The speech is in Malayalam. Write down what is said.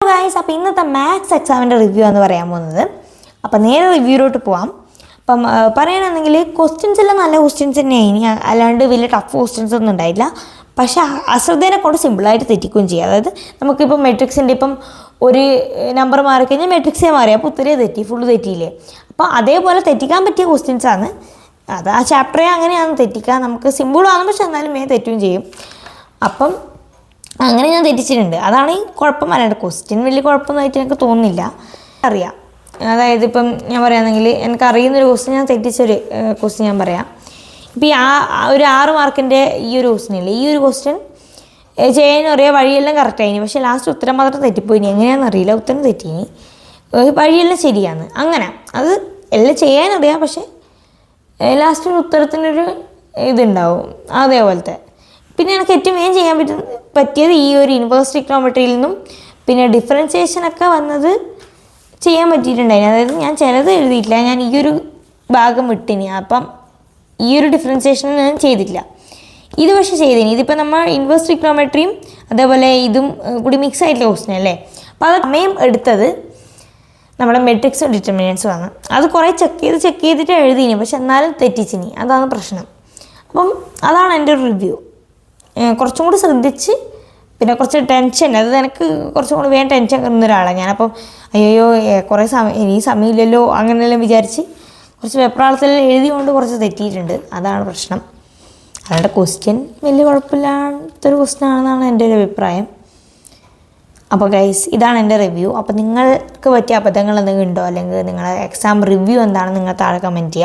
ഗൈസ്, അപ്പോൾ ഇന്നത്തെ മാത്സ് എക്സാമിൻ്റെ റിവ്യൂ എന്ന് പറയാൻ പോകുന്നത്. അപ്പോൾ നേരെ റിവ്യൂയിലോട്ട് പോവാം. അപ്പം പറയുകയാണെങ്കിൽ ക്വസ്റ്റ്യൻസ് എല്ലാം നല്ല ക്വസ്റ്റ്യൻസ് തന്നെയാണ്. ഇനി അല്ലാണ്ട് വലിയ ടഫ് ക്വസ്റ്റ്യൻസ് ഒന്നും ഉണ്ടായില്ല. പക്ഷേ അശ്രദ്ധേനെ കൊണ്ട് സിമ്പിളായിട്ട് തെറ്റിക്കുകയും ചെയ്യും. അതായത് നമുക്കിപ്പം മെട്രിക്സിൻ്റെ ഇപ്പം ഒരു നമ്പർ മാറിക്കഴിഞ്ഞാൽ മെട്രിക്സേ മാറി, അപ്പോൾ ഉത്തരേ തെറ്റി, ഫുള്ള് തെറ്റിയില്ലേ. അപ്പോൾ അതേപോലെ തെറ്റിക്കാൻ പറ്റിയ ക്വസ്റ്റ്യൻസാണ് അത്. ആ ചാപ്റ്ററേ അങ്ങനെയാണ് തെറ്റിക്കാൻ, നമുക്ക് സിമ്പിളാണ്, പക്ഷെ എന്നാലും തെറ്റുകയും ചെയ്യും. അപ്പം അങ്ങനെ ഞാൻ തെറ്റിച്ചിട്ടുണ്ട്. അതാണ് ഈ കുഴപ്പം വരേണ്ടത്. ക്വസ്റ്റ്യൻ വലിയ കുഴപ്പമൊന്നുമായിട്ട് എനിക്ക് തോന്നുന്നില്ല. അറിയാം, അതായത് ഇപ്പം ഞാൻ പറയുകയാണെങ്കിൽ എനിക്കറിയുന്നൊരു ക്വസ്റ്റ്യൻ ഞാൻ തെറ്റിച്ചൊരു ക്വസ്റ്റ്യൻ ഞാൻ പറയാം. ഇപ്പം ഈ ഒരു 6 മാർക്കിൻ്റെ ഈ ഒരു ക്വസ്റ്റ്യനില്ലേ, ഈ ഒരു ക്വസ്റ്റ്യൻ ചെയ്യാനും അറിയാം, വഴിയെല്ലാം കറക്റ്റായിനി, പക്ഷേ ലാസ്റ്റ് ഉത്തരം മാത്രം തെറ്റിപ്പോയിനി. എങ്ങനെയാണെന്ന് അറിയില്ല, ഉത്തരം തെറ്റിനി, വഴിയെല്ലാം ശരിയാണ്. അങ്ങനെ അത് എല്ലാം ചെയ്യാനറിയാം, പക്ഷേ ലാസ്റ്റ് ഒരു ഉത്തരത്തിനൊരു ഇതുണ്ടാവും അതേപോലത്തെ. പിന്നെ എനിക്ക് ഏറ്റവും വേഗം ചെയ്യാൻ പറ്റിയത് ഈ ഒരു ഇൻവേഴ്സ് ട്രിഗണോമെട്രിയിൽ നിന്നും പിന്നെ ഡിഫറൻസിയേഷനൊക്കെ വന്നത് ചെയ്യാൻ പറ്റിയിട്ടുണ്ടായിരുന്നു. അതായത് ഞാൻ ചിലത് എഴുതിയിട്ടില്ല, ഞാൻ ഈ ഒരു ഭാഗം വിട്ടിനി. അപ്പം ഈ ഒരു ഡിഫറൻസിയേഷൻ ഞാൻ ചെയ്തിട്ടില്ല. ഇത് പക്ഷേ ചെയ്തിനി. ഇതിപ്പോൾ നമ്മൾ ഇൻവേഴ്സ് ട്രിഗണോമെട്രിയും അതേപോലെ ഇതും കൂടി മിക്സ് ആയിട്ടുള്ള ക്വസ്റ്റ്യൻ അല്ലേ. അപ്പോൾ അത് സമയം എടുത്തത് നമ്മുടെ മെട്രിക്സും ഡിറ്റർമിനൻസും ആണ്. അത് കുറേ ചെക്ക് ചെയ്തിട്ട് എഴുതിനി, പക്ഷെ എന്നാലും തെറ്റിച്ചിനി. അതാണ് പ്രശ്നം. അപ്പം അതാണ് എൻ്റെ ഒരു റിവ്യൂ. കുറച്ചും കൂടി ശ്രദ്ധിച്ച്, പിന്നെ കുറച്ച് ടെൻഷൻ, അത് എനിക്ക് കുറച്ചും കൂടി വേഗം ടെൻഷൻ കയറുന്ന ഒരാളാണ് ഞാനപ്പം. അയ്യോ കുറേ ഇനി സമയമില്ലല്ലോ അങ്ങനെയെല്ലാം വിചാരിച്ച് കുറച്ച് വെപ്രാളത്തിലെല്ലാം എഴുതിക്കൊണ്ട് കുറച്ച് തെറ്റിയിട്ടുണ്ട്. അതാണ് പ്രശ്നം. അല്ലാണ്ട് ക്വസ്റ്റ്യൻ വലിയ കുഴപ്പമില്ലാത്തൊരു ക്വസ്റ്റ്യൻ ആണെന്നാണ് എൻ്റെ ഒരു അഭിപ്രായം. അപ്പോൾ ഗൈസ്, ഇതാണ് എൻ്റെ റിവ്യൂ. അപ്പോൾ നിങ്ങൾക്ക് പറ്റിയ അബദ്ധങ്ങൾ എന്തെങ്കിലും ഉണ്ടോ, അല്ലെങ്കിൽ നിങ്ങളുടെ എക്സാം റിവ്യൂ എന്താണ്, നിങ്ങൾ താഴെ കമൻറ്റ് ചെയ്യുക.